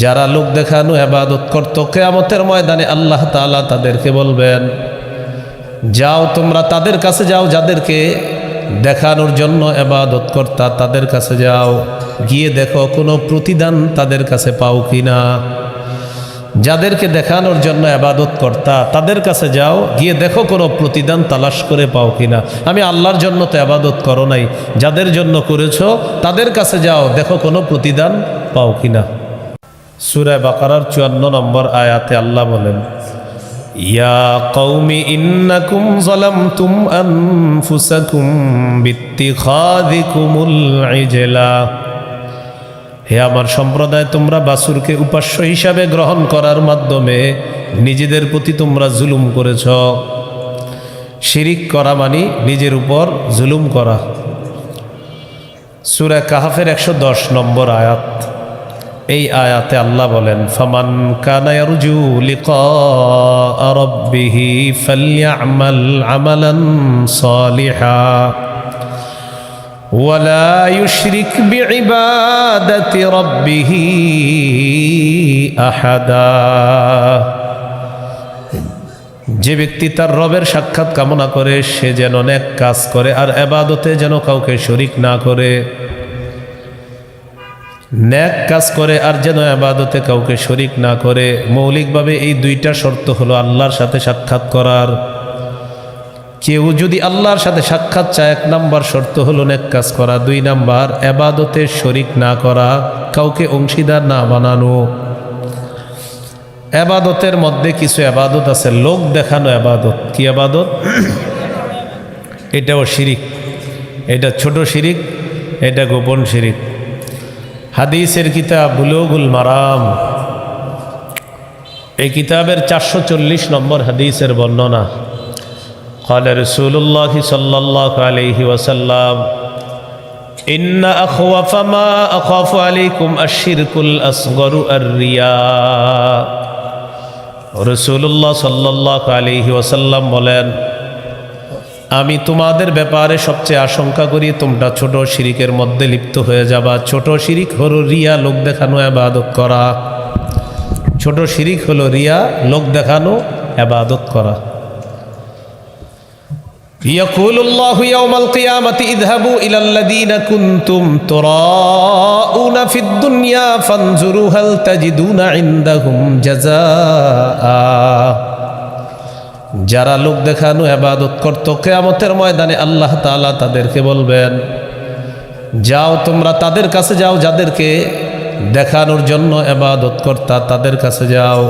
যারা লোক দেখানো ইবাদত করত, কিয়ামতের ময়দানে আল্লাহ তাআলা তাদেরকে বলবেন, যাও তোমরা তাদের কাছে যাও যাদেরকে দেখানোর জন্য ইবাদত করতা, তাদের কাছে যাও, গিয়ে দেখো কোনো প্রতিদান তাদের কাছে পাও কিনা। যাদেরকে দেখানোর জন্য ইবাদত করতা তাদের কাছে যাও, গিয়ে দেখো কোনো প্রতিদান তালাশ করে পাও কিনা। আমি আল্লাহর জন্য তো ইবাদত করো নাই, যাদের জন্য করেছো তাদের কাছে যাও, দেখো কোনো প্রতিদান পাও কিনা। সূরা বাকারার 54 নম্বর আয়াতে আল্লাহ বলেন, ইয়া কওমি ইন্নাকুম যালামতুম আনফুসাকুম বিত্তিখাযিকুমুল ইজলা। হে আমার সম্প্রদায়, তোমরা বাছুরকে উপাস্য হিসাবে গ্রহণ করার মাধ্যমে নিজেদের প্রতি তোমরা জুলুম করেছ। শিরিক করা মানে নিজের উপর জুলুম করা। সূরা কাহফের 110 নম্বর আয়াত। এই আয়াতে আল্লাহ বলেন, ফামান কানা ইয়ারজু লিকা রাব্বিহি ফালইআমাল আমালান সালিহা ওয়ালা ইউশরিক বিইবাদাতি রাব্বিহি আহাদা। যে ব্যক্তি তার রবের সাক্ষাৎ কামনা করে সে যেন নেক কাজ করে আর ইবাদতে যেন কাউকে শরীক না করে। নেক কাজ করে আর যেন ইবাদতে কাউকে শরীক না করে। মৌলিকভাবে এই দুইটা শর্ত হলো আল্লাহর সাথে সাক্ষাৎ করার। কেউ যদি আল্লাহর সাথে সাক্ষাৎ চায়, 1 নাম্বার শর্ত হলো নেক কাজ করা, 2 নাম্বার ইবাদতে শরীক না করা, কাউকে অংশীদার না বানানো। ইবাদতের মধ্যে কিছু ইবাদত আছে লোক দেখানো ইবাদত। কি ইবাদত? এটাও শিরিক। এটা ছোট শিরিক, এটা গোপন শিরিক। হাদিসের কিতাব বুলুগুল মারাম, এই কিতাবের 440 নম্বর হাদিসের বর্ণনা। قال رسول الله صلى الله عليه وسلم إن أخوف ما أخاف عليكم الشرك الأصغر الرياء। রাসূলুল্লাহ সাল্লাল্লাহু আলাইহি ওয়াসাল্লাম বলেন, আমি তোমাদের ব্যাপারে সবচেয়ে আশঙ্কা করি তোমরা ছোট শিরিকের মধ্যে লিপ্ত হয়ে যাবা। ছোট শিরিক হলো রিয়া, লোক দেখানো ইবাদত করা। ছোট শিরিক হলো রিয়া, লোক দেখানো ইবাদত করা। ইয়াকুলুল্লাহু ইয়াওমাল কিয়ামাতি ইযহাবু ইলাল্লাযীনা কুনতুম তুরাউনা ফিদ দুনিয়া ফানজুরু হাল তাজিদুনা ইনদাহুম জাযাআ। যারা লোক দেখানো ইবাদত করত, কিয়ামতের ময়দানে আল্লাহ তাআলা তাদেরকে বলবেন, যাও তোমরা তাদের কাছে যাও যাদেরকে দেখানোর জন্য ইবাদত করতা, তাদের কাছে যাও,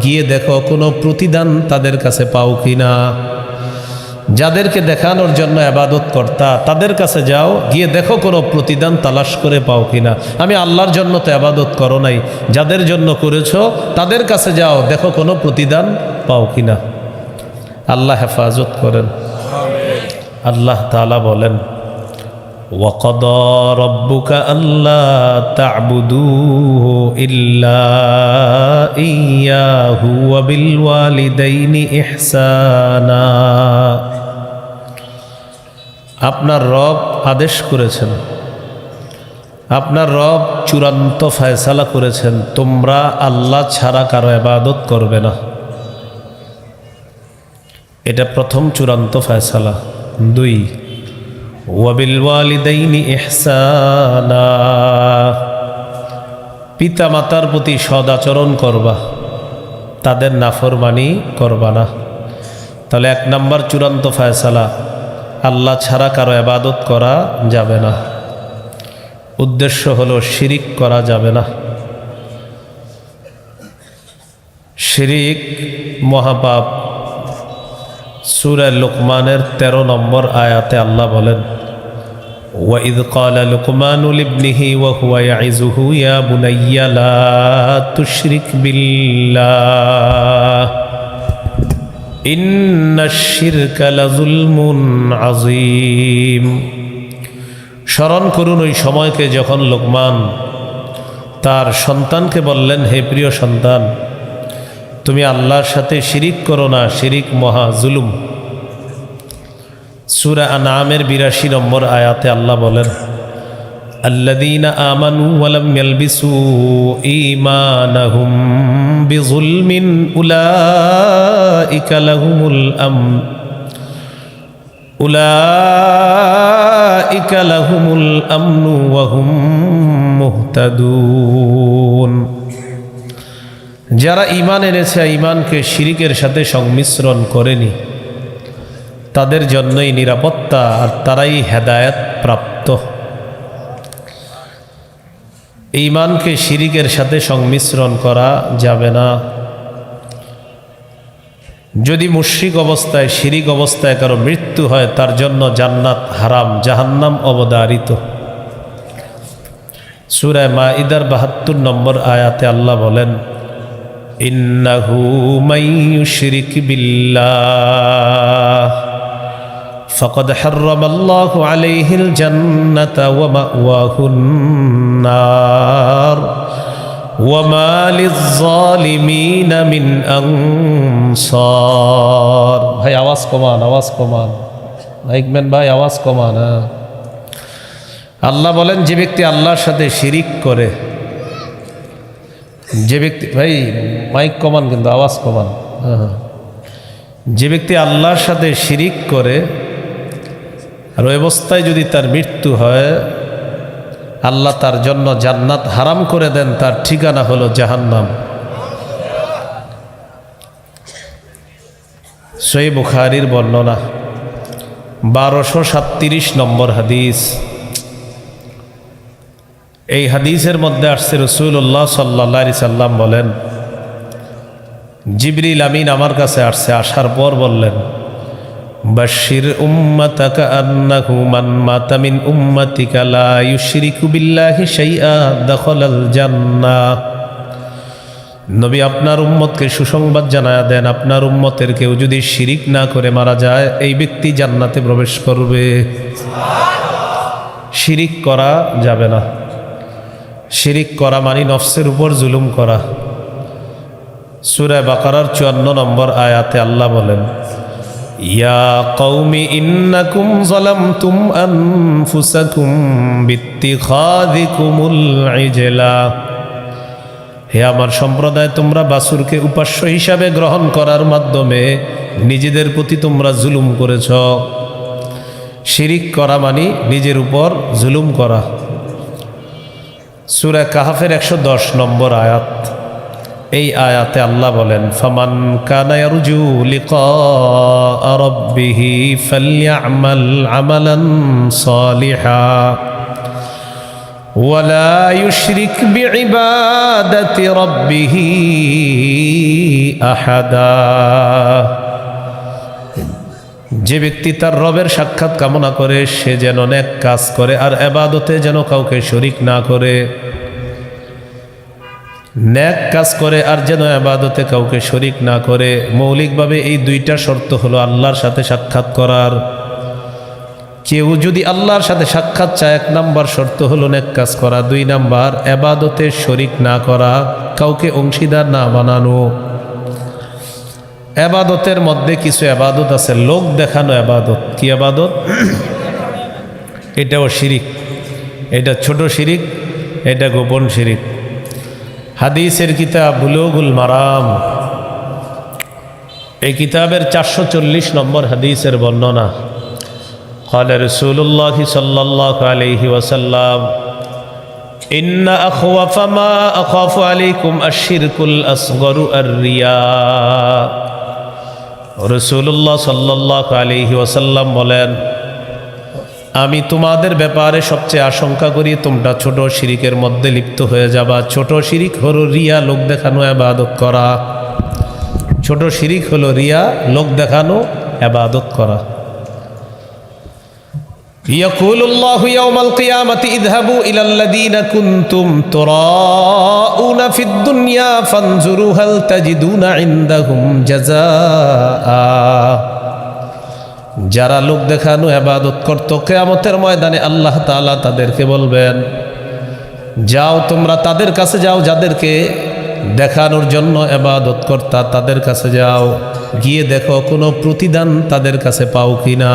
গিয়ে দেখো কোনো প্রতিদান তাদের কাছে পাও কিনা। যাদেরকে দেখানোর জন্য ইবাদত করতা তাদের কাছে যাও, গিয়ে দেখো কোনো প্রতিদান তালাশ করে পাও কিনা। আমি আল্লাহর জন্য তো ইবাদত করো নাই, যাদের জন্য করেছো তাদের কাছে যাও, দেখো কোনো প্রতিদান পাও কিনা। আল্লাহ হেফাজত করেন। আল্লাহ তাআলা বলেন, ওয়াকাদা রাব্বুকা আল্লা তা'বুদু ইল্লা ইয়্যাহু ওয়া বিল ওয়ালিদাইনি ইহসানা। আপনার রব আদেশ করেছেন, আপনার রব চূড়ান্ত ফয়সালা করেছেন, তোমরা আল্লাহ ছাড়া কারো ইবাদত করবে না। এটা প্রথম চূড়ান্ত ফয়সালা। 2, ওয়াবিল ওয়ালিদাইনি ইহসানা, পিতা মাতার প্রতি সদাচরণ করবা, তাদের নাফরমানি করবা না। তাহলে 1 নাম্বার চূড়ান্ত ফয়সালা, আল্লাহ ছাড়া কারো ইবাদত করা যাবে না। উদ্দেশ্য হলো শিরিক করা যাবে না। শিরিক মহাপাপ। সূরা লুকমানের 13 নম্বর আয়াতে আল্লাহ বলেন, ওয়াইদ ক্বালা লুকমানু লিবনিহি ওয়া হুয়া ইয়াইযুহু ইয়া বুনাইয়া লা তুশরিক বিল্লাহ ইন্নাশ শিরকা লাযুলমুন আযীম। স্মরণ করুন ওই সময়কে যখন লোকমান তার সন্তানকে বললেন, হে প্রিয় সন্তান, তুমি আল্লাহর সাথে শিরিক করো না, শিরিক মহা জুলুম। সূরা আনআমের 82 নম্বর আয়াতে আল্লাহ বলেন, আল্লাযীনা আমানু ওয়া লাম ইয়ালবিসু ঈমানাহুম বিযুলমিন উলাইকা লাহুমুল আমন উলাইকা লাহুমুল আমনু ওয়া হুম মুহতাদুন। যারা ঈমান এনেছে, ঈমানকে শিরিকের সাথে সংমিশ্রণ করেনি, তাদের জন্যই নিরাপত্তা, আর তারাই হেদায়েত প্রাপ্ত। ঈমানকে শিরিকের সাথে সংমিশ্রণ করা যাবে না। যদি মুশরিক অবস্থায়, শিরিক অবস্থায় কারো মৃত্যু হয়, তার জন্য জান্নাত হারাম, জাহান্নাম অবধারিত। সূরা মাঈদার ৭২ নম্বর আয়াতে আল্লাহ বলেন, ইন্নাহু মান ইউশরিক বিল্লাহ ফাকাদ হাররামাল্লাহু আলাইহিল জান্নাতা ওয়া মাওয়াহুন নার ওয়া মা লিয-যালিমিনা মিন আনসার। ভাই আওয়াজ কমান, আওয়াজ কমান, মাইকম্যান ভাই আওয়াজ কমান। আল্লাহ বলেন, যে ব্যক্তি আল্লাহর সাথে শিরিক করে, যে ব্যক্তি, ভাই মাইক কমান কিন্তু আওয়াজ কমান। যে ব্যক্তি আল্লাহর সাথে শিরিক করে আর ওই অবস্থায় যদি তার মৃত্যু হয়, আল্লাহ তার জন্য জান্নাত হারাম করে দেন, তার ঠিকানা হলো জাহান্নাম। সহিহ বুখারীর বর্ণনা, 1237 নম্বর হাদিস। এই হাদিসের মধ্যে আসছে, রাসূলুল্লাহ সাল্লাল্লাহু আলাইহি সাল্লাম বলেন, জিবরিল আমিন আমার কাছে আসছে, আসার পর বললেন, বাশশির উম্মাতাকা আন্নাহু মান মাতা মিন উম্মাতিকা লা ইউশরিকু বিল্লাহি শাইআ দাখালাল জান্নাহ। নবী, আপনার উম্মতকে সুসংবাদ জানায়া দেন, আপনার উম্মতের কেউ যদি শিরিক না করে মারা যায়, এই ব্যক্তি জান্নাতে প্রবেশ করবে। শিরিক করা যাবে না। শিরিক করা মানে নফসের উপর জুলুম করা। সূরা বাকারার 54 নম্বর আয়াতে আল্লাহ বলেন, ইয়া কওমি ইন্নাকুম যালামতুম আনফুসাকুম বিত্তিখাযিকুমুল ইজলা। হে আমার সম্প্রদায়, তোমরা বাছুরকে উপাস্য হিসাবে গ্রহণ করার মাধ্যমে নিজেদের প্রতি তোমরা জুলুম করেছ। শিরিক করা মানে নিজের উপর জুলুম করা। সূরা কাহফের 110 নম্বর আয়াত। এই আয়াতে আল্লাহ বলেন, ফামান কানা ইয়ারজু লিকা রাব্বিহি ফালইআমাল আমালান সালিহা ওয়ালা ইউশরিক বিইবাদাতি রাব্বিহি আহাদা। যে ব্যক্তি তার রবের সাক্ষাৎ কামনা করে, সে যেন নেক কাজ করে আর ইবাদতে যেন কাউকে শরীক না করে। নেক কাজ করে আর যেন ইবাদতে কাউকে শরীক না করে। মৌলিকভাবে এই দুইটা শর্ত হলো আল্লাহর সাথে সাক্ষাৎ করার। কেউ যদি আল্লাহর সাথে সাক্ষাৎ চায়, 1 নাম্বার শর্ত হলো নেক কাজ করা, 2 নাম্বার ইবাদতে শরীক না করা, কাউকে অংশীদার না বানানো। ইবাদতের মধ্যে কিছু ইবাদত আছে লোক দেখানো ইবাদত। কি ইবাদত? এটাও শিরিক। এটা ছোট শিরিক, এটা গোপন শিরিক। হাদিসের কিতাব বুলুগুল মারাম, এই কিতাবের 440 নম্বর হাদিসের বর্ণনা। قال رسول الله صلى الله عليه وسلم إن أخوف ما أخاف عليكم الشرك الأصغر الرياء। রাসূলুল্লাহ সাল্লাল্লাহু আলাইহি ওয়াসাল্লাম বলেন, আমি তোমাদের ব্যাপারে সবচেয়ে আশঙ্কা করি তোমরা ছোট শিরিকের মধ্যে লিপ্ত হয়ে যাবা। ছোট শিরিক হলো রিয়া, লোক দেখানো ইবাদত করা। ছোট শিরিক হলো রিয়া, লোক দেখানো ইবাদত করা। ইয়াকুলুল্লাহু ইয়াওমাল কিয়ামাতি ইযহাবু ইলাল্লাযীনা কুনতুম তুরাউনা ফিদ দুনিয়া ফানজুরু হাল তাজিদুনা ইনদাহুম জাযাআ। যারা লোক দেখানো ইবাদত করত, কিয়ামতের ময়দানে আল্লাহ তাআলা তাদেরকে বলবেন, যাও তোমরা তাদের কাছে যাও যাদেরকে দেখানোর জন্য ইবাদত করতা, তাদের কাছে যাও, গিয়ে দেখো কোনো প্রতিদান তাদের কাছে পাও কিনা।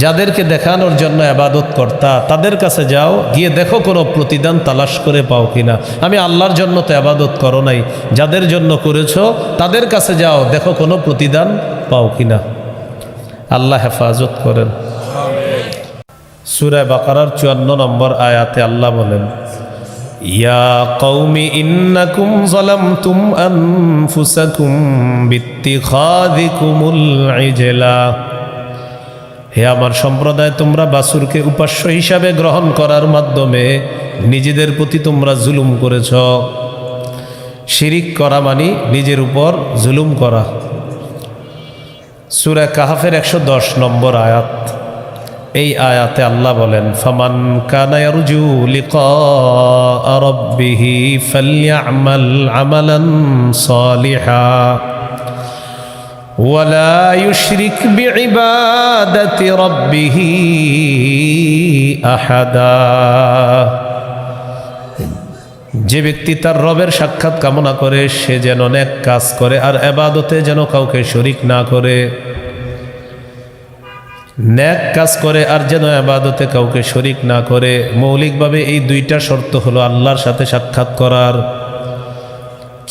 যাদেরকে দেখানোর জন্য ইবাদত করতা তাদের কাছে যাও, গিয়ে দেখো কোনো প্রতিদান তালাশ করে পাও কিনা। আমি আল্লাহর জন্য তো ইবাদত করো নাই, যাদের জন্য করেছো তাদের কাছে যাও, দেখো কোনো প্রতিদান পাও কিনা। আল্লাহ হেফাজত করেন। সূরা বাকারার 54 নম্বর আয়াতে আল্লাহ বলেন, ইয়া কওমি ইন্নাকুম যালামতুম আনফুসাকুম বিত্তিখাযিকুমুল ইজলা। হে আমার সম্প্রদায়, তোমরা বাছুরকে উপাস্য হিসাবে গ্রহণ করার মাধ্যমে নিজেদের প্রতি তোমরা জুলুম করেছ। শিরিক করা মানে নিজের উপর জুলুম করা। সূরা কাহফের 110 নম্বর আয়াত। এই আয়াতে আল্লাহ বলেন, ফামান কানা ইয়ারজু লিকা রাব্বিহি ফালইআমাল আমালান সালিহা ওয়ালা ইউশরিক বিইবাদাতি রাব্বিহি আহাদা। যে ব্যক্তি তার রবের সাক্ষাৎ কামনা করে সে যেন নেক কাজ করে আর ইবাদতে যেন কাউকে শরীক না করে। নেক কাজ করে আর যেন ইবাদতে কাউকে শরীক না করে। মৌলিকভাবে এই দুইটা শর্ত হলো আল্লাহর সাথে সাক্ষাৎ করার।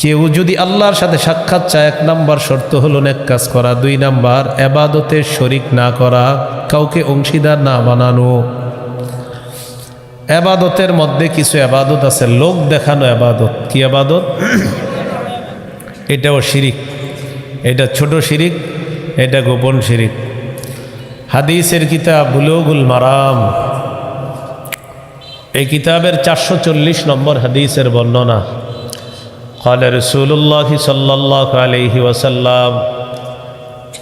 কেউ যদি আল্লাহর সাথে সাক্ষাৎ চায়, 1 নাম্বার শর্ত হলো নেক কাজ করা, 2 নাম্বার ইবাদতে শরীক না করা, কাউকে অংশীদার না বানানো। ইবাদতের মধ্যে কিছু ইবাদত আছে লোক দেখানো ইবাদত। কি ইবাদত? এটাও শিরিক। এটা ছোট শিরিক, এটা গোপন শিরিক। হাদিসের কিতাব বুলুগুল মারাম, এই কিতাবের 440 নম্বর হাদিসের বর্ণনা। قال رسول الله صلى الله عليه وسلم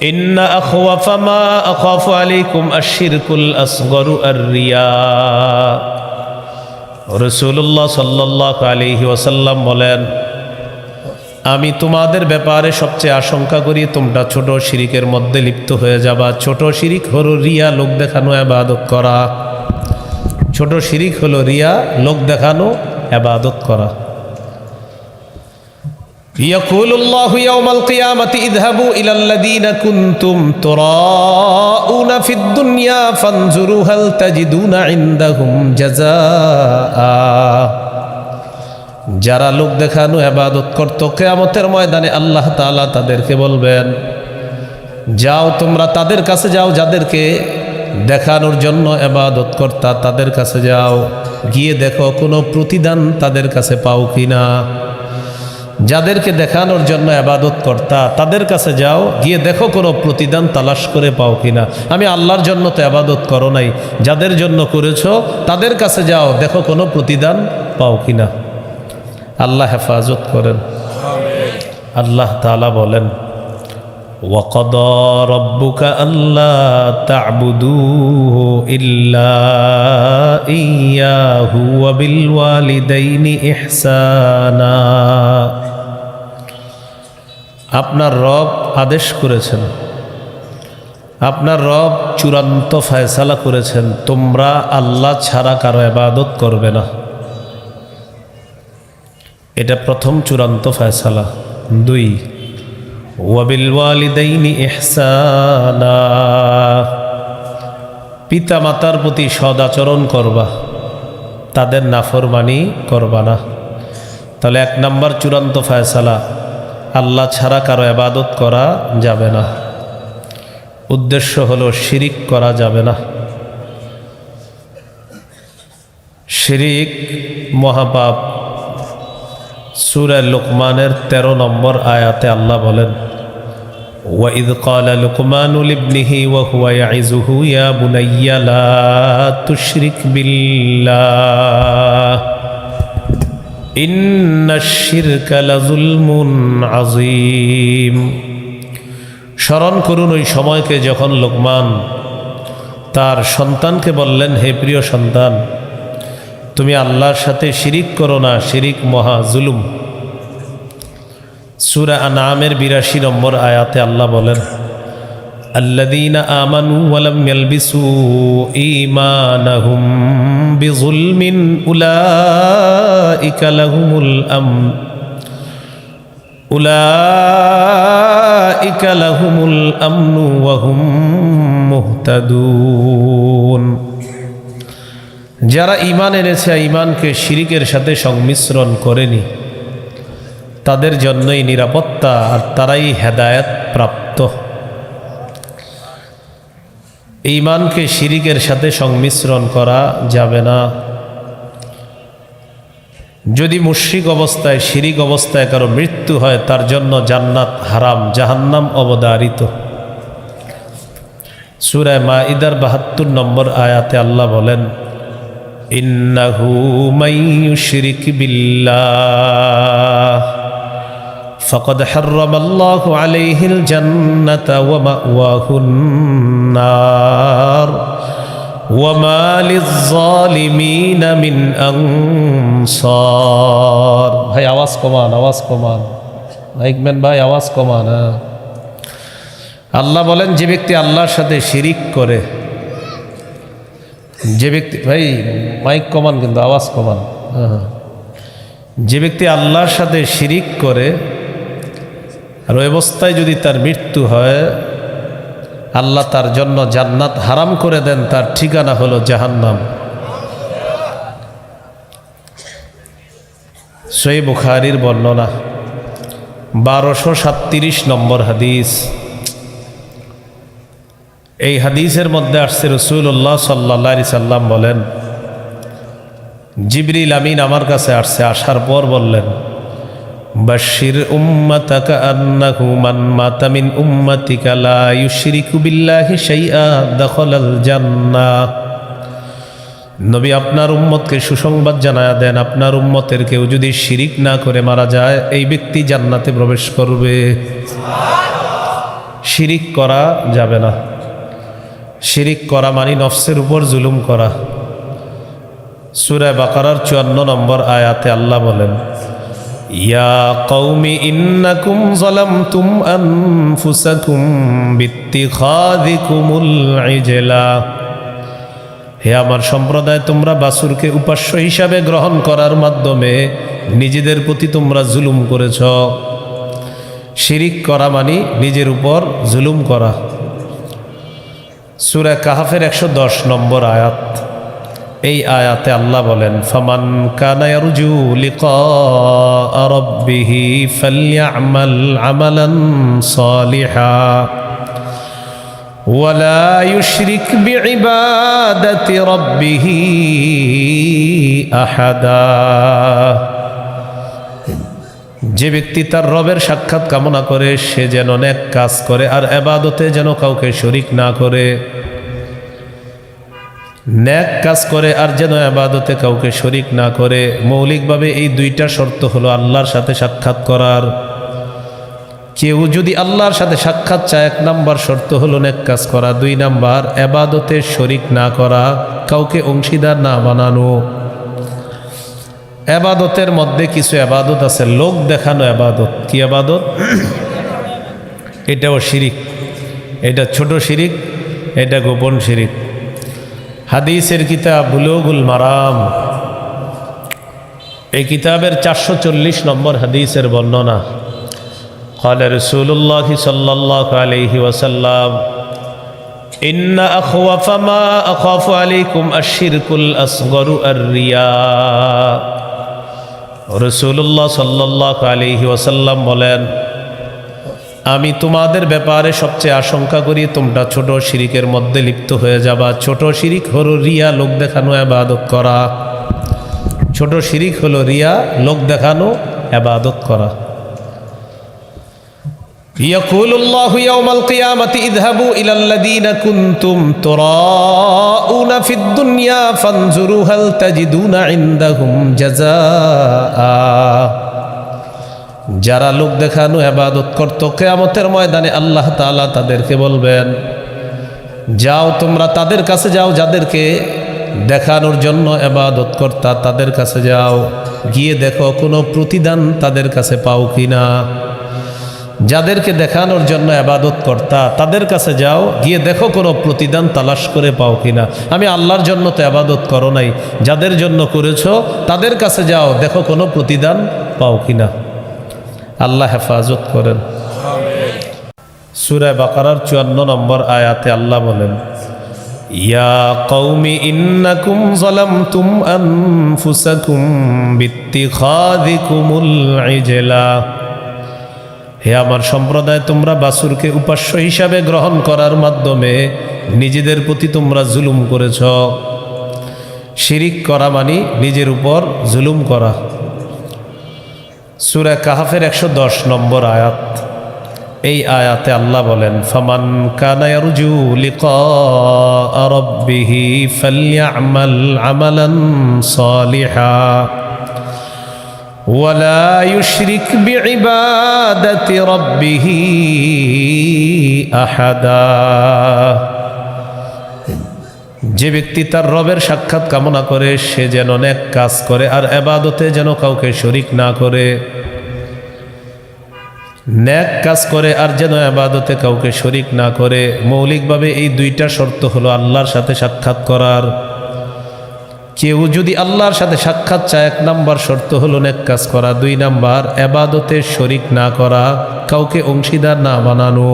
إن أخوف ما أخاف عليكم الشرك الأصغر الرياء। রাসূলুল্লাহ সাল্লাল্লাহু আলাইহি ওয়াসাল্লাম বলেন, আমি তোমাদের ব্যাপারে সবচেয়ে আশঙ্কা করি তোমরা ছোট শিরিকের মধ্যে লিপ্ত হয়ে যাবা। ছোট শিরিক হলো রিয়া, লোক দেখানো ইবাদত করা। ছোট শিরিক হলো রিয়া, লোক দেখানো ইবাদত করা। ইয়াকুলুল্লাহু ইয়াওমাল কিয়ামাতি ইযহাবু ইলাল্লাযীনা কুনতুম তুরাউনা ফিদ দুনিয়া ফানজুরু হাল তাজিদুনা ইনদাহুম জাযাআ। যারা লোক দেখানো ইবাদত করত, কিয়ামতের ময়দানে আল্লাহ তাআলা তাদেরকে বলবেন, যাও তোমরা তাদের কাছে যাও, যাদেরকে দেখানোর জন্য ইবাদত করতা তাদের কাছে যাও, গিয়ে দেখো কোনো প্রতিদান তাদের কাছে পাও কিনা। যাদেরকে দেখানোর জন্য ইবাদত করতা তাদের কাছে যাও, গিয়ে দেখো কোনো প্রতিদান তালাশ করে পাও কিনা। আমি আল্লাহর জন্য তো ইবাদত করো নাই, যাদের জন্য করেছো তাদের কাছে যাও, দেখো কোনো প্রতিদান পাও কিনা। আল্লাহ হেফাজত করেন। আল্লাহ তাআলা বলেন, ওয়াকাদা রাব্বুকা আল্লা তা'বুদু ইল্লা ইয়্যাহু ওয়া বিল ওয়ালিদাইনি ইহসানা। আপনার রব আদেশ করেছেন, আপনার রব চূড়ান্ত ফয়সালা করেছেন, তোমরা আল্লাহ ছাড়া কারো ইবাদত করবে না। এটা প্রথম চূড়ান্ত ফয়সালা। 2, ওয়াবিল ওয়ালিদাইনি ইহসানা, পিতা মাতার প্রতি সদাচরণ করবা, তাদের নাফরমানি করবা না। তাহলে 1 নাম্বার চূড়ান্ত ফয়সালা, আল্লাহ ছাড়া কারো ইবাদত করা যাবে না। উদ্দেশ্য হলো শিরিক করা যাবে না। শিরিক মহাপাপ। সূরা লুকমানের 13 নম্বর আয়াতে আল্লাহ বলেন, ওয়াইদ ক্বালা লুকমানু লিবনিহি ওয়া হুয়া ইয়াইযুহু ইয়া বুনাইয়া লা তুশরিক বিল্লাহ ইন্নাশ শিরকা লাযুলমুন আযীম। স্মরণ করুন ওই সময়কে যখন লোকমান তার সন্তানকে বললেন, হে প্রিয় সন্তান, তুমি আল্লাহর সাথে শিরিক করো না, শিরিক মহা জুলুম। সূরা আনআমের 82 নম্বর আয়াতে আল্লাহ বলেন, আল্লাযীনা আমানু ওয়া লাম ইয়ালবিসু ঈমানাহুম বিযুলমিন উলাইকা লাহুমুল আমন উলাইকা লাহুমুল আমনু ওয়া হুম মুহতাদুন। যারা ঈমান এনেছে, ঈমানকে শিরিকের সাথে সংমিশ্রণ করেনি, তাদের জন্যই নিরাপত্তা, আর তারাই হেদায়েত প্রাপ্ত। ঈমানকে শিরিকের সাথে সংমিশ্রণ করা যাবে না। যদি মুশরিক অবস্থায়, শিরিক অবস্থায় কারো মৃত্যু হয়, তার জন্য জান্নাত হারাম, জাহান্নাম অবধারিত। সূরা মাঈদার ৭২ নম্বর আয়াতে আল্লাহ বলেন, ইন্নাহু মাইয়ুশরিক বিল্লাহ ফাকাদ হাররামাল্লাহু আলাইহিল জান্নাতা ওয়া মাওয়াহুন নার ওয়া মা লিয-যালিমিনা মিন আনসার। ভাই আওয়াজ কমান, আওয়াজ কমান, মাইকম্যান ভাই আওয়াজ কমান। আল্লাহ বলেন, যে ব্যক্তি আল্লাহর সাথে শিরিক করে, যে ব্যক্তি, ভাই মাইক কমান কিন্তু আওয়াজ কমান। যে ব্যক্তি আল্লাহর সাথে শিরিক করে আর ওই অবস্থায় যদি তার মৃত্যু হয়, আল্লাহ তার জন্য জান্নাত হারাম করে দেন, তার ঠিকানা হলো জাহান্নাম। সহিহ বুখারীর বর্ণনা, 1237 নম্বর হাদিস। এই হাদিসের মধ্যে আসছে, রাসূলুল্লাহ সাল্লাল্লাহু আলাইহি সাল্লাম বলেন, জিবরিল আমিন আমার কাছে আসছে, আসার পর বললেন, বাশশির উম্মাতাকা আন্নাহু মান মাতা মিন উম্মাতিকা লা ইউশরিকু বিল্লাহি শাইআ দাখালাল জান্নাহ। নবী, আপনার উম্মতকে সুসংবাদ জানায়া দেন, আপনার উম্মতের কেউ যদি শিরিক না করে মারা যায়, এই ব্যক্তি জান্নাতে প্রবেশ করবে। শিরিক করা যাবে না। শিরিক করা মানে নফসের উপর জুলুম করা। সূরা বাকারার 54 নম্বর আয়াতে আল্লাহ বলেন, ইয়া কওমি ইন্নাকুম যালামতুম আনফুসাকুম বিত্তিখাযিকুমুল ইজলা। হে আমার সম্প্রদায়, তোমরা বাছুরকে উপাস্য হিসাবে গ্রহণ করার মাধ্যমে নিজেদের প্রতি তোমরা জুলুম করেছ। শিরিক করা মানে নিজের উপর জুলুম করা। সূরা কাহফের 110 নম্বর আয়াত। এই আয়াতে আল্লাহ বলেন, ফামান কানা ইয়ারজু লিকা রাব্বিহি ফালইআমাল আমালান সালিহা ওয়ালা ইউশরিক বিইবাদাতি রাব্বিহি আহাদা। যে ব্যক্তি তার রবের সাক্ষাৎ কামনা করে, সে যেন নেক কাজ করে আর ইবাদতে যেন কাউকে শরীক না করে। নেক কাজ করে আর যেন ইবাদতে কাউকে শরীক না করে। মৌলিকভাবে এই দুইটা শর্ত হলো আল্লাহর সাথে সাক্ষাৎ করার। কেউ যদি আল্লাহর সাথে সাক্ষাৎ চায়, 1 নাম্বার শর্ত হলো নেক কাজ করা, 2 নাম্বার ইবাদতে শরীক না করা, কাউকে অংশীদার না বানানো। ইবাদতের মধ্যে কিছু ইবাদত আছে লোক দেখানো ইবাদত। কি ইবাদত? এটাও শিরিক। এটা ছোট শিরিক, এটা গোপন শিরিক। হাদিসের কিতাব বুলুগুল মারাম, এই কিতাবের 440 নম্বর হাদিসের বর্ণনা। قال رسول الله صلى الله عليه وسلم إن أخوف ما أخاف عليكم الشرك الأصغر الرياء। রাসূলুল্লাহ সাল্লাল্লাহু আলাইহি ওয়াসাল্লাম বলেন, আমি তোমাদের ব্যাপারে সবচেয়ে আশঙ্কা করি তোমরা ছোট শিরিকের মধ্যে লিপ্ত হয়ে যাবা। ছোট শিরিক হলো রিয়া, লোক দেখানো ইবাদত করা। ছোট শিরিক হলো রিয়া, লোক দেখানো ইবাদত করা। ইয়াকুলুল্লাহু ইয়াওমাল কিয়ামাতি ইযহাবু ইলাল্লাযীনা কুনতুম তুরাউনা ফিদ দুনিয়া ফানজুরু হাল তাজিদুনা ইনদাহুম জাযাআ। যারা লোক দেখানো ইবাদত করত, কিয়ামতের ময়দানে আল্লাহ তাআলা তাদেরকে বলবেন, যাও তোমরা তাদের কাছে যাও, যাদেরকে দেখানোর জন্য ইবাদত করতা, তাদের কাছে যাও, গিয়ে দেখো কোনো প্রতিদান তাদের কাছে পাও কিনা। যাদেরকে দেখানোর জন্য ইবাদত করতা, তাদের কাছে যাও, গিয়ে দেখো কোনো প্রতিদান তালাশ করে পাও কিনা। আমি আল্লাহর জন্য তো ইবাদত করো নাই, যাদের জন্য করেছো তাদের কাছে যাও, দেখো কোনো প্রতিদান পাও কিনা। আল্লাহ হেফাজত করেন। সূরা বাকারার 54 নম্বর আয়াতে আল্লাহ বলেন, ইয়া কওমি ইন্নাকুম যালামতুম আনফুসাকুম বিত্তিখাযিকুমুল ইজলা। হে আমার সম্প্রদায়, তোমরা বাছুরকে উপাস্য হিসাবে গ্রহণ করার মাধ্যমে নিজেদের প্রতি তোমরা জুলুম করেছ। শিরিক করা মানে নিজের উপর জুলুম করা। সূরা কাহফের 110 নম্বর আয়াত। এই আয়াতে আল্লাহ বলেন, ফামান কানা ইয়ারজু লিকা রাব্বিহি ফালইআমাল আমালান সালিহা ওয়ালা ইউশরিক বিইবাদাতি রাব্বিহি আহাদা। যে ব্যক্তি তার রবের সাক্ষাৎ কামনা করে সে যেন নেক কাজ করে আর ইবাদতে যেন কাউকে শরীক না করে। নেক কাজ করে আর যেন ইবাদতে কাউকে শরীক না করে। মৌলিকভাবে এই দুইটা শর্ত হলো আল্লাহর সাথে সাক্ষাৎ করার। কেউ যদি আল্লাহর সাথে সাক্ষাৎ চায়, 1 নাম্বার শর্ত হলো নেক কাজ করা, 2 নাম্বার ইবাদতে শরীক না করা, কাউকে অংশীদার না বানানো।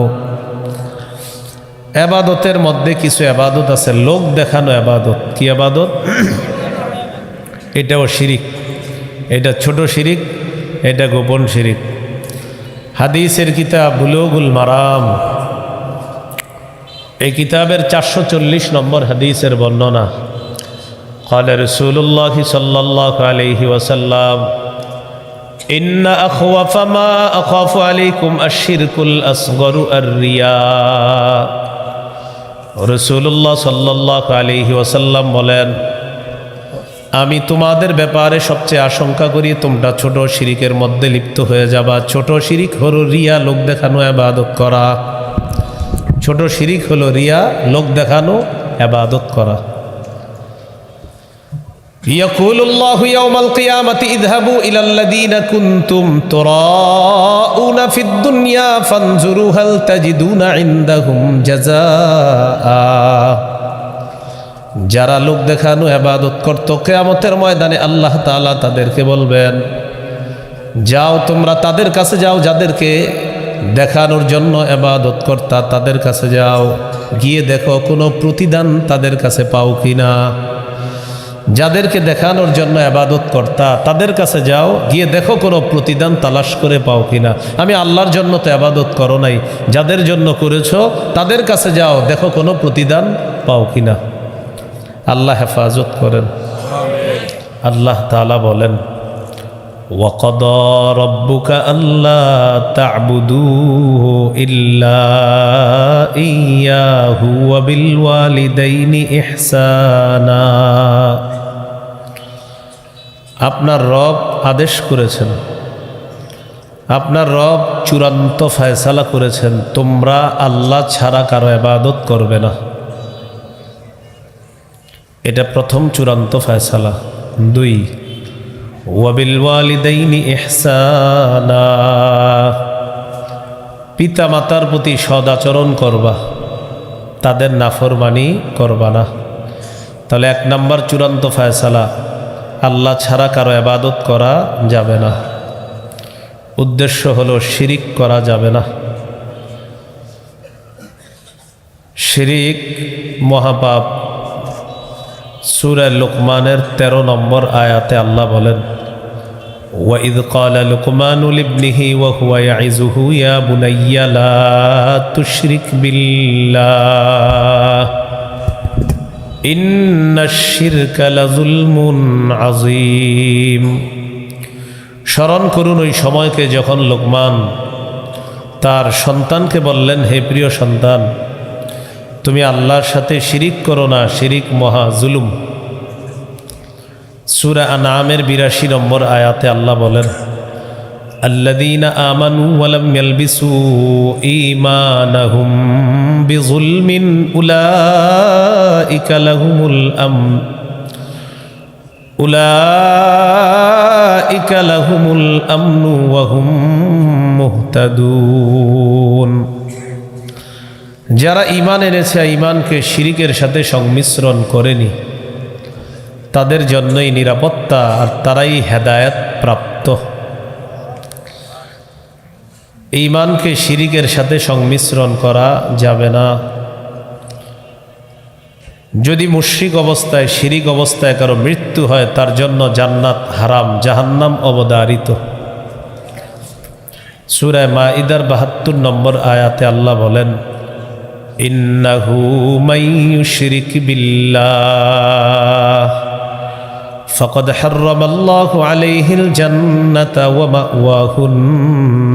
ইবাদতের মধ্যে কিছু ইবাদত আছে লোক দেখানো ইবাদত। কি ইবাদত? এটাও শিরিক। এটা ছোট শিরিক, এটা গোপন শিরিক। হাদিসের কিতাব বুলুগুল মারাম, এই কিতাবের 440 নম্বর হাদিসের বর্ণনা। قال رسول الله صلى الله عليه وسلم إن أخوف ما أخاف عليكم الشرك الأصغر الرياء। রাসূলুল্লাহ সাল্লাল্লাহু আলাইহি ওয়াসাল্লাম বলেন, আমি তোমাদের ব্যাপারে সবচেয়ে আশঙ্কা করি তোমরা ছোট শিরিকের মধ্যে লিপ্ত হয়ে যাবা। ছোট শিরিক হলো রিয়া, লোক দেখানো ইবাদত করা। ছোট শিরিক হলো রিয়া, লোক দেখানো ইবাদত করা। ইয়াকুলুল্লাহু ইয়াওমাল কিয়ামাতি ইযহাবু ইলাল্লাযীনা কুনতুম তুরাউনা ফিদ দুনিয়া ফানজুরু হাল তাজিদুনা ইনদাহুম জাযাআ। যারা লোক দেখানো ইবাদত করত, কিয়ামতের ময়দানে আল্লাহ তাআলা তাদেরকে বলবেন, যাও তোমরা তাদের কাছে যাও যাদেরকে দেখানোর জন্য ইবাদত করতা, তাদের কাছে যাও, গিয়ে দেখো কোনো প্রতিদান তাদের কাছে পাও কিনা। যাদেরকে দেখানোর জন্য ইবাদত করতা তাদের কাছে যাও, গিয়ে দেখো কোনো প্রতিদান তালাশ করে পাও কিনা। আমি আল্লাহর জন্য তো ইবাদত করো নাই, যাদের জন্য করেছো তাদের কাছে যাও, দেখো কোনো প্রতিদান পাও কিনা। আল্লাহ হেফাজত করেন। আল্লাহ তাআলা বলেন, ওয়াকাদা রাব্বুকা আল্লা তা'বুদু ইল্লা ইয়্যাহু ওয়া বিল ওয়ালিদাইনি ইহসানা। আপনার রব আদেশ করেছেন, আপনার রব চূড়ান্ত ফয়সালা করেছেন, তোমরা আল্লাহ ছাড়া কারো ইবাদত করবে না। এটা প্রথম চূড়ান্ত ফয়সালা। 2, ওয়াবিল ওয়ালিদাইনি ইহসানা, পিতা মাতার প্রতি সদাচরণ করবা, তাদের নাফরমানি করবা না। তাহলে 1 নাম্বার চূড়ান্ত ফয়সালা, আল্লাহ ছাড়া কারো ইবাদত করা যাবে না। উদ্দেশ্য হলো শিরিক করা যাবে না। শিরিক মহাপাপ। সূরা লুকমানের 13 নম্বর আয়াতে আল্লাহ বলেন, ওয়াইদ ক্বালা লুকমানু লিবনিহি ওয়া হুয়া ইয়াইযুহু ইয়া বুনাইয়া লা তুশরিক বিল্লাহ ইন্নাশ শিরকা লাযুলমুন আযীম। স্মরণ করুন ওই সময়কে যখন লুকমান তার সন্তানকে বললেন, হে প্রিয় সন্তান, তুমি আল্লাহর সাথে শিরিক করো না, শিরিক মহা জুলুম। সূরা আনআমের 82 নম্বর আয়াতে আল্লাহ বলেন, আল্লাযীনা আমানু ওয়া লাম ইয়ালবিসু ঈমানাহুম বিযুলমিন উলাইকা লাহুমুল আমনু ওয়া হুম মুহতাদুন। যারা ঈমান এনেছে, ঈমানকে শিরিকের সাথে সংমিশ্রণ করেনি, তাদের জন্যই নিরাপত্তা আর তারাই হেদায়েত প্রাপ্ত। ঈমানকে শিরিকের সাথে সংমিশ্রণ করা যাবে না। যদি মুশরিক অবস্থায় শিরিক অবস্থায় কারো মৃত্যু হয় তার জন্য জান্নাত হারাম, জাহান্নাম অবধারিত। সূরা মাঈদার ৭২ নম্বর আয়াতে আল্লাহ বলেন, ইন্নাহু মাইয়ুশরিক বিল্লাহ ফাকাদ হাররামাল্লাহু আলাইহিল জান্নাতা ওয়া মাওয়াহুন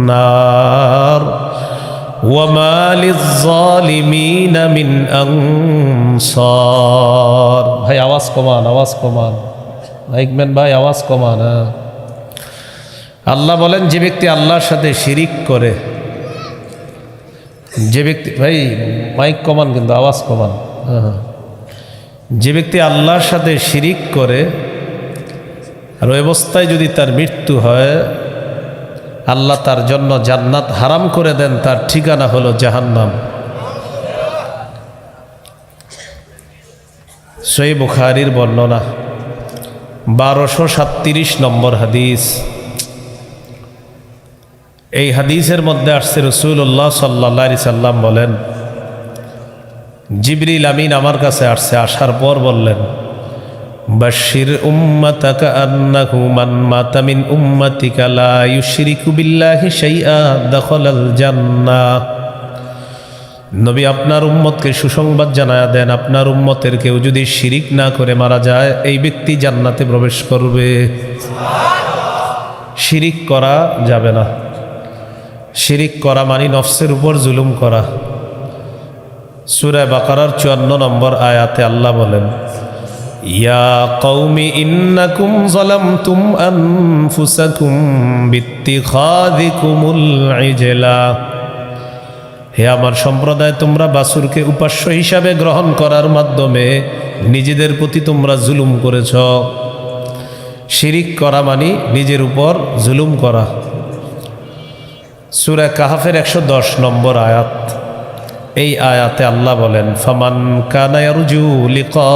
নার ওয়া মা লিয-যালিমিনা মিন আনসার। ভাই আওয়াজ কমান, আওয়াজ কমান, মাইকম্যান ভাই আওয়াজ কমান। আল্লাহ বলেন, যে ব্যক্তি আল্লাহর সাথে শিরিক করে, যে ব্যক্তি, ভাই মাইক কমান কিন্তু আওয়াজ কমান। যে ব্যক্তি আল্লাহর সাথে শিরিক করে আর ওই অবস্থায় যদি তার মৃত্যু হয়, আল্লাহ তার জন্য জান্নাত হারাম করে দেন, তার ঠিকানা হলো জাহান্নাম। সহিহ বুখারীর বর্ণনা 1237 নম্বর হাদিস। এই হাদিসের মধ্যে আসছে রাসূলুল্লাহ সাল্লাল্লাহু আলাইহি সাল্লাম বলেন, জিবরিল আমিন আমার কাছে আসছে, আসার পর বললেন, বাশশির উম্মাতাকা আন্নাহু মান মাতা মিন উম্মাতিকা লা ইউশরিকু বিল্লাহি শাইআ দাখালাল জান্নাহ। নবী আপনার উম্মতকে সুসংবাদ জানায়া দেন, আপনার উম্মতের কেউ যদি শিরিক না করে মারা যায়, এই ব্যক্তি জান্নাতে প্রবেশ করবে। শিরিক করা যাবে না। শিরিক করা মানে নফসের উপর জুলুম করা। সূরা বাকারার 54 নম্বর আয়াতে আল্লাহ বলেন, ইয়া কওমি ইন্নাকুম যালামতুম আনফুসাকুম বিত্তিখাযিকুমুল ইজলা। হে আমার সম্প্রদায়, তোমরা বাছুরকে উপাস্য হিসাবে গ্রহণ করার মাধ্যমে নিজেদের প্রতি তোমরা জুলুম করেছ। শিরিক করা মানে নিজের উপর জুলুম করা। সূরা কাহফের 110 নম্বর আয়াত। এই আয়াতে আল্লাহ বলেন, ফামান কানা ইয়ারজু লিকা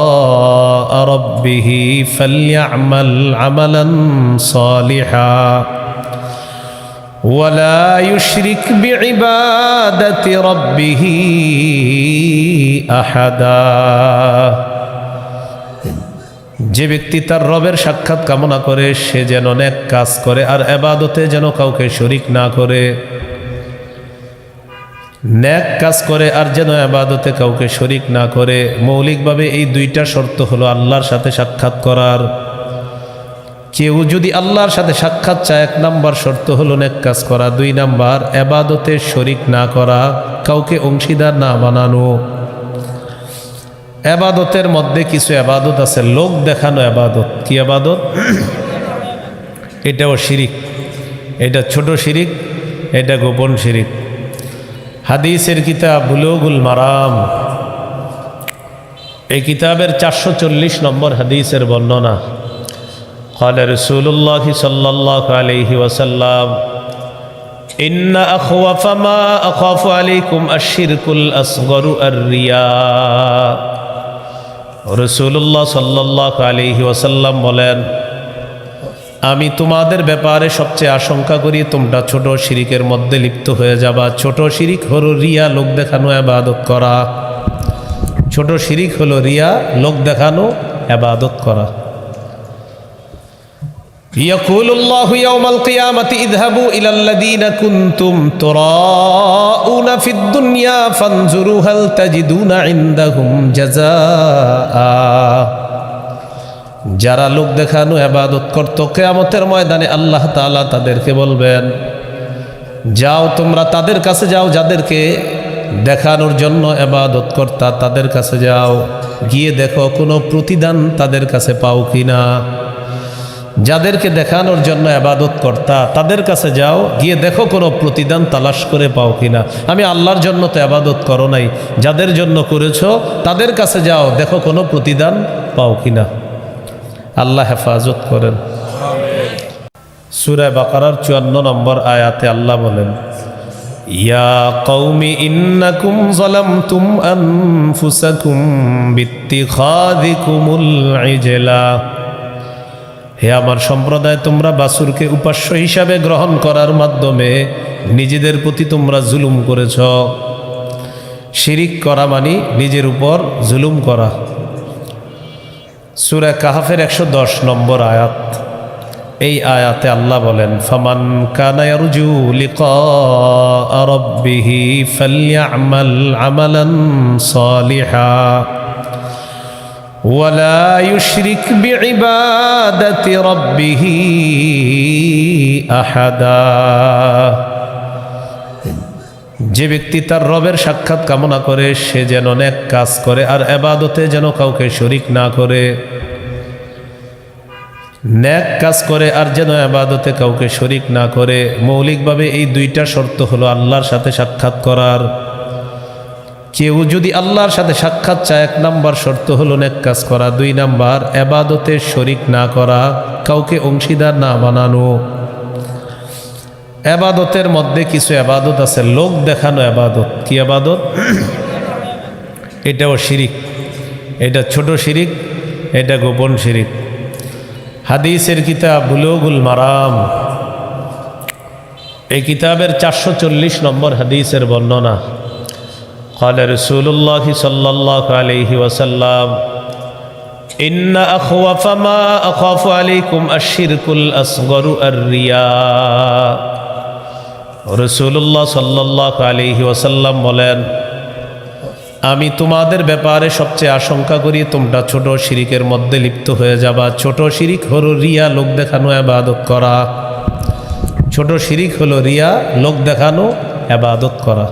রাব্বিহি ফালইআমাল আমালান সালিহা ওয়ালা ইউশরিক বিইবাদাতি রাব্বিহি আহাদা। যে ব্যক্তি তার রবের সাক্ষাৎ কামনা করে সে যেন নেক কাজ করে আর ইবাদতে যেন কাউকে শরীক না করে। নেক কাজ করে আর যেন ইবাদতে কাউকে শরীক না করে। মৌলিকভাবে এই দুইটা শর্ত হলো আল্লাহর সাথে সাক্ষাৎ করার। কেউ যদি আল্লাহর সাথে সাক্ষাৎ চায়, 1 নাম্বার শর্ত হলো নেক কাজ করা, 2 নাম্বার ইবাদতে শরীক না করা, কাউকে অংশীদার না বানানো। ইবাদতের মধ্যে কিছু ইবাদত আছে লোক দেখানো ইবাদত। কি ইবাদত? এটাও শিরিক। এটা ছোট শিরিক, এটা গোপন শিরিক। হাদিসের কিতাব বুলুগুল মারাম, এই কিতাবের 440 নম্বর হাদিসের বর্ণনা। قال رسول الله صلى الله عليه وسلم إن أخوف ما أخاف عليكم الشرك الأصغر الرياء। রাসূলুল্লাহ সাল্লাল্লাহু আলাইহি ওয়াসাল্লাম বলেন, আমি তোমাদের ব্যাপারে সবচেয়ে আশঙ্কা করি তোমরা ছোট শিরিকের মধ্যে লিপ্ত হয়ে যাবা। ছোট শিরিক হলো রিয়া, লোক দেখানো ইবাদত করা। ছোট শিরিক হলো রিয়া, লোক দেখানো ইবাদত করা। ইয়াকুলুল্লাহু ইয়াওমাল কিয়ামাতি ইযহাবু ইলাল্লাযীনা কুনতুম তুরাউনা ফিদ দুনিয়া ফানজুরু হাল তাজিদুনা ইনদাহুম জাযাআ। যারা লোক দেখানো ইবাদত করত, কিয়ামতের ময়দানে আল্লাহ তাআলা তাদেরকে বলবেন, যাও তোমরা তাদের কাছে যাও যাদেরকে দেখানোর জন্য ইবাদত করতা, তাদের কাছে যাও, গিয়ে দেখো কোনো প্রতিদান তাদের কাছে পাও কিনা। যাদেরকে দেখানোর জন্য ইবাদত করতা তাদের কাছে যাও, গিয়ে দেখো কোনো প্রতিদান তালাশ করে পাও কিনা। আমি আল্লাহর জন্য তো ইবাদত করো নাই, যাদের জন্য করেছো তাদের কাছে যাও, দেখো কোনো প্রতিদান পাও কিনা। আল্লাহ হেফাজত করেন। সূরা বাকারার 54 নম্বর আয়াতে আল্লাহ বলেন, ইয়া কওমি ইন্নাকুম যালামতুম আনফুসাকুম বিত্তিখাযিকুমুল ইজলা। হে আমার সম্প্রদায়, তোমরা বাছুরকে উপাস্য হিসাবে গ্রহণ করার মাধ্যমে নিজেদের প্রতি তোমরা জুলুম করেছ। শিরিক করা মানে নিজের উপর জুলুম করা। সূরা কাহফের 110 নম্বর আয়াত। এই আয়াতে আল্লাহ বলেন, ফামান কানা ইয়ারজু লিকা রাব্বিহি ফালইআমাল আমালান সালিহা ওয়ালা ইউশরিক বিইবাদাতি রাব্বিহি আহাদা। যে ব্যক্তি তার রবের সাক্ষাৎ কামনা করে সে যেন নেক কাজ করে আর ইবাদতে যেন কাউকে শরীক না করে। নেক কাজ করে আর যেন ইবাদতে কাউকে শরীক না করে। মৌলিকভাবে এই দুইটা শর্ত হলো আল্লাহর সাথে সাক্ষাৎ করার। কেউ যদি আল্লাহর সাথে সাক্ষাৎ চায়, 1 নাম্বার শর্ত হলো নেক কাজ করা, 2 নাম্বার ইবাদতে শরীক না করা, কাউকে অংশীদার না বানানো। ইবাদতের মধ্যে কিছু ইবাদত আছে লোক দেখানো ইবাদত। কি ইবাদত? এটাও শিরিক। এটা ছোট শিরিক, এটা গোপন শিরিক। হাদিসের কিতাব বুলুগুল মারাম, এই কিতাবের 440 নম্বর হাদিসের বর্ণনা। قال رسول الله صلى الله عليه وسلم إن أخوف ما أخاف عليكم الشرك الأصغر الرياء। রাসূলুল্লাহ সাল্লাল্লাহু আলাইহি ওয়াসাল্লাম বলেন, আমি তোমাদের ব্যাপারে সবচেয়ে আশঙ্কা করি তোমরা ছোট শিরিকের মধ্যে লিপ্ত হয়ে যাবা। ছোট শিরিক হলো রিয়া, লোক দেখানো ইবাদত করা। ছোট শিরিক হলো রিয়া, লোক দেখানো ইবাদত করা।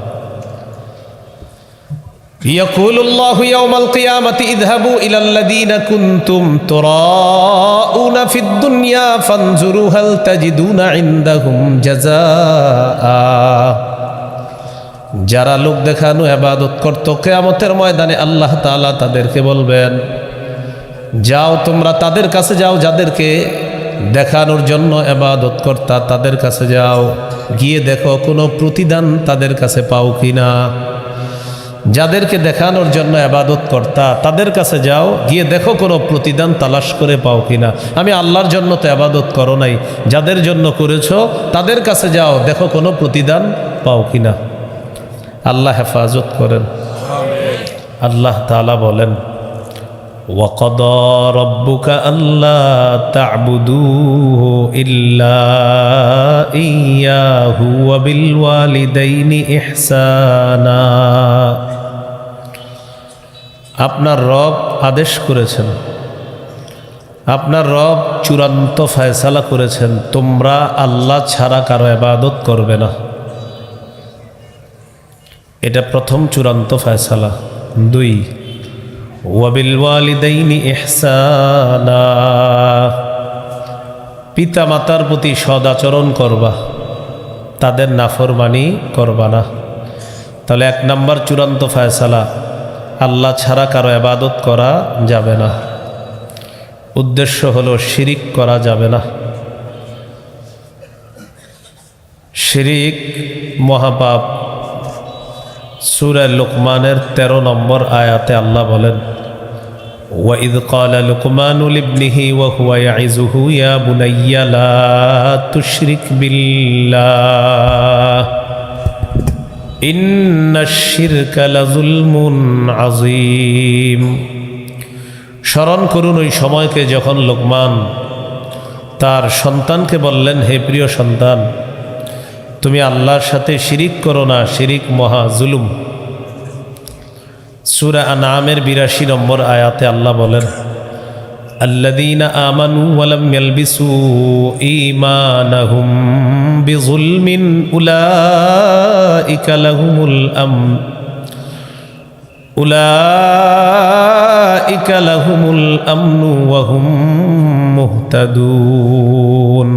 ইয়াকুলুল্লাহু ইয়াওমাল কিয়ামাতি ইযহাবু ইলাল্লাযীনা কুনতুম তুরাউনা ফিদ দুনিয়া ফানজুরু হাল তাজিদুনা ইনদাহুম জাযাআ। যারা লোক দেখানো ইবাদত করত, কিয়ামতের ময়দানে আল্লাহ তাআলা তাদেরকে বলবেন, যাও তোমরা তাদের কাছে যাও যাদেরকে দেখানোর জন্য ইবাদত করতা, তাদের কাছে যাও, গিয়ে দেখো কোনো প্রতিদান তাদের কাছে পাও কিনা। যাদেরকে দেখানোর জন্য ইবাদত করতা তাদের কাছে যাও, গিয়ে দেখো কোনো প্রতিদান তালাশ করে পাও কিনা। আমি আল্লাহর জন্য তো ইবাদত করো নাই, যাদের জন্য করেছো তাদের কাছে যাও, দেখো কোনো প্রতিদান পাও কিনা। আল্লাহ হেফাজত করেন। আল্লাহ তাআলা বলেন, ওয়াকাদা রাব্বুকা আল্লা তা'বুদু ইল্লা ইয়্যাহু ওয়া বিল ওয়ালিদাইনি ইহসানা। আপনার রব আদেশ করেছেন, আপনার রব চূড়ান্ত ফয়সালা করেছেন, তোমরা আল্লাহ ছাড়া কারো ইবাদত করবে না। এটা প্রথম চূড়ান্ত ফয়সালা। 2, ওয়াবিল ওয়ালিদাইনি ইহসানা, পিতা মাতার প্রতি সদাচরণ করবা, তাদের নাফরমানি করবা না। তাহলে 1 নাম্বার চূড়ান্ত ফয়সালা, আল্লাহ ছাড়া কারো ইবাদত করা যাবে না। উদ্দেশ্য হলো শিরিক করা যাবে না। শিরিক মহাপাপ। সূরা লুকমানের 13 নম্বর আয়াতে আল্লাহ বলেন, ওয়াইদ ক্বালা লুকমানু লিবনিহি ওয়া হুয়া ইয়াইযুহু ইয়া বুনাইয়া লা তুশরিক বিল্লাহ ইন্নাশ শিরকা লাযুলমুন আযীম। স্মরণ করুন ওই সময়কে যখন লোকমান তার সন্তানকে বললেন, হে প্রিয় সন্তান, তুমি আল্লাহর সাথে শিরিক করো না, শিরিক মহা জুলুম। সূরা আনআমের 82 নম্বর আয়াতে আল্লাহ বলেন, আল্লাযীনা আমানু ওয়া লাম ইয়ালবিসু ঈমানাহুম বিযুলমিন উলাইকা লাহুমুল আমন ওয়া হুম মুহতাদুন।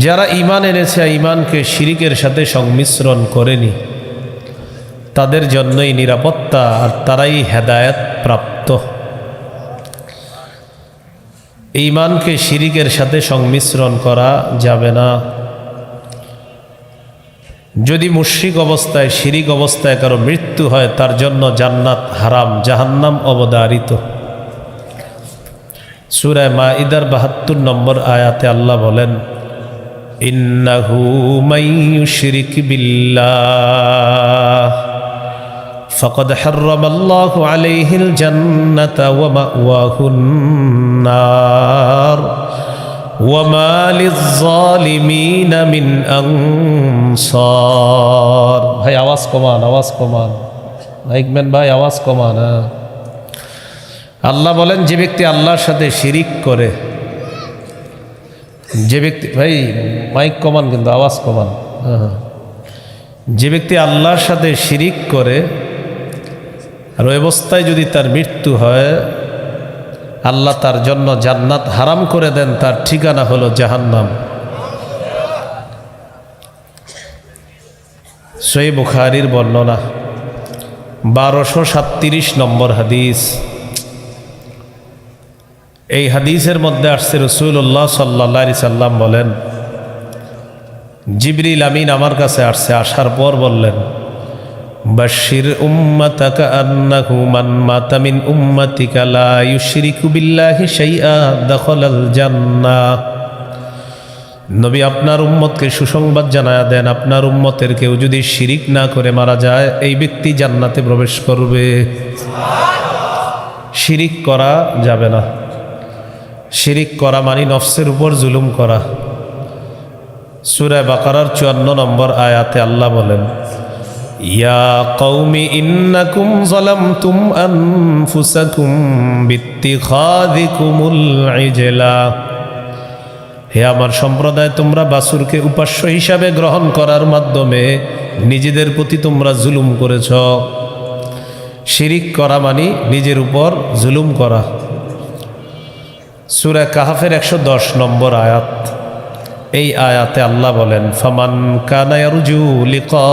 যারা ঈমান এনেছে, ঈমানকে শিরিকের সাথে সংমিশ্রণ করেনি, তাদের জন্যই নিরাপত্তা আর তারাই হেদায়েত প্রাপ্ত। ঈমানকে শিরিকের সাথে সংমিশ্রণ করা যাবে না। যদি মুশরিক অবস্থায়, শিরিক অবস্থায় কারো মৃত্যু হয়, তার জন্য জান্নাত হারাম, জাহান্নাম অবধারিত। সূরা মাইদার 72 নম্বর আয়াতে আল্লাহ বলেন, ইন্নাহু মান ইউশরিক বিল্লাহ ফাকাদ হাররামাল্লাহু আলাইহিল জান্নাতা ওয়া মাওয়াহুন নার ওয়া মা লিয-যালিমিনা মিন আনসার। ভাই আওয়াজ কমান, আওয়াজ কমান, মাইকম্যান ভাই আওয়াজ কমান। আল্লাহ বলেন, যে ব্যক্তি আল্লাহর সাথে শিরিক করে, যে ব্যক্তি, ভাই মাইক কমান কিন্তু আওয়াজ কমান, যে ব্যক্তি আল্লাহর সাথে শিরিক করে আর ওই অবস্থায় যদি তার মৃত্যু হয়, আল্লাহ তার জন্য জান্নাত হারাম করে দেন, তার ঠিকানা হলো জাহান্নাম। সহিহ বুখারীর বর্ণনা 1237 নম্বর হাদিস। এই হাদিসের মধ্যে আসছে রাসূলুল্লাহ সাল্লাল্লাহু আলাইহি সাল্লাম বলেন, জিবরিল আমিন আমার কাছে আসছে, আসার পর বললেন, বাশির উম্মাতাকা আন্নাহু মান মাতা মিন উম্মাতিকা লা ইউশরিকু বিল্লাহি শাইআ দাখালাল জান্নাহ। নবী আপনার উম্মতকে সুসংবাদ জানায়া দেন, আপনার উম্মতের কেউ যদি শিরিক না করে মারা যায়, এই ব্যক্তি জান্নাতে প্রবেশ করবে। শিরিক করা যাবে না। শিরিক করা মানে নফসের উপর জুলুম করা। সূরা বাকারার 54 নম্বর আয়াতে আল্লাহ বলেন, ইয়া কওমি ইন্নাকুম যালামতুম আনফুসাকুম বিত্তিখাযিকুমুল ইজলা। হে আমার সম্প্রদায়, তোমরা বাছুরকে উপাস্য হিসাবে গ্রহণ করার মাধ্যমে নিজেদের প্রতি তোমরা জুলুম করেছ। শিরিক করা মানে নিজের উপর জুলুম করা। সূরা কাহফের 110 নম্বর আয়াত। এই আয়াতে আল্লাহ বলেন, ফামান কানা ইয়ারজু লিকা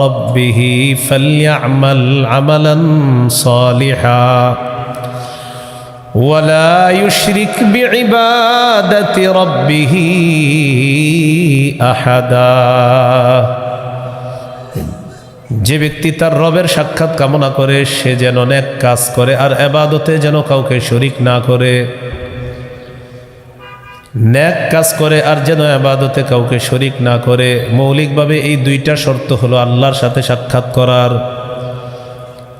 রাব্বিহি ফালইআমাল আমালান সালিহা ওয়ালা ইউশরিক বিইবাদাতি রাব্বিহি আহাদা। যে ব্যক্তি তার রবের সাক্ষাৎ কামনা করে, সে যেন নেক কাজ করে আর ইবাদতে যেন কাউকে শরীক না করে। নেক কাজ করে আর যেন ইবাদতে কাউকে শরীক না করে। মৌলিকভাবে এই দুইটা শর্ত হলো আল্লাহর সাথে সাক্ষাৎ করার।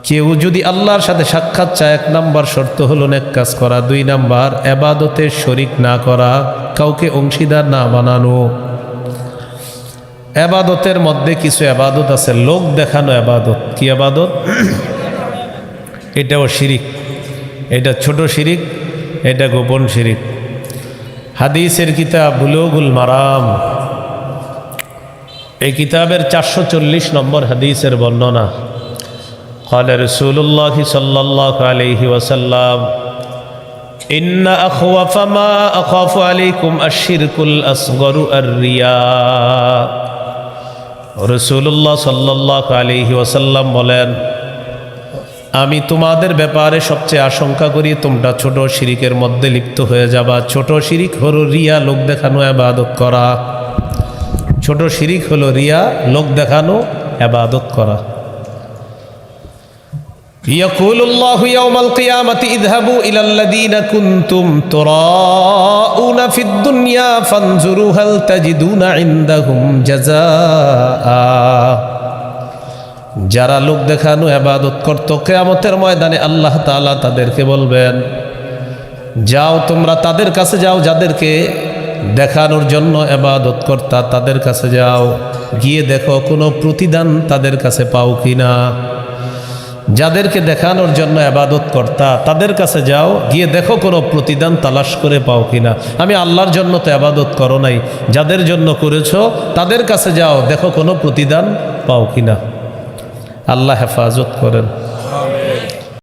কেউ যদি আল্লাহর সাথে সাক্ষাৎ চায়, 1 নাম্বার শর্ত হলো নেক কাজ করা, 2 নাম্বার ইবাদতে শরীক না করা, কাউকে অংশীদার না বানানো। ইবাদতের মধ্যে কিছু ইবাদত আছে লোক দেখানো ইবাদত। কি ইবাদত? এটাও শিরিক। এটা ছোট শিরিক, এটা গোপন শিরিক। হাদিসের কিতাব বুলুগুল মারাম, এই কিতাবের 440 নম্বর হাদিসের বর্ণনা। قال رسول الله صلى الله عليه وسلم إن أخوف ما أخاف عليكم الشرك الأصغر الرياء। রাসূলুল্লাহ সাল্লাল্লাহু আলাইহি ওয়াসাল্লাম বলেন, আমি তোমাদের ব্যাপারে সবচেয়ে আশঙ্কা করি তোমরা ছোট শিরিকের মধ্যে লিপ্ত হয়ে যাবা। ছোট শিরিক হলো রিয়া, লোক দেখানো ইবাদত করা। ছোট শিরিক হলো রিয়া, লোক দেখানো ইবাদত করা। ইয়াকুলুল্লাহু ইয়াওমাল কিয়ামাতি ইযহাবু ইলাল্লাযীনা কুনতুম তুরাউনা ফিদ দুনিয়া ফানজুরু হাল তাজিদুনা ইনদাহুম জাযাআ। যারা লোক দেখানো ইবাদত করত, কিয়ামতের ময়দানে আল্লাহ তাআলা তাদেরকে বলবেন, যাও তোমরা তাদের কাছে যাও, যাদেরকে দেখানোর জন্য ইবাদত করতা, তাদের কাছে যাও, গিয়ে দেখো কোনো প্রতিদান তাদের কাছে পাও কিনা। যাদেরকে দেখানোর জন্য ইবাদত করতা, তাদের কাছে যাও, গিয়ে দেখো কোনো প্রতিদান তালাশ করে পাও কিনা। আমি আল্লাহর জন্য তো ইবাদত করো নাই, যাদের জন্য করেছো তাদের কাছে যাও, দেখো কোনো প্রতিদান পাও কিনা। আল্লাহ হেফাজত করেন।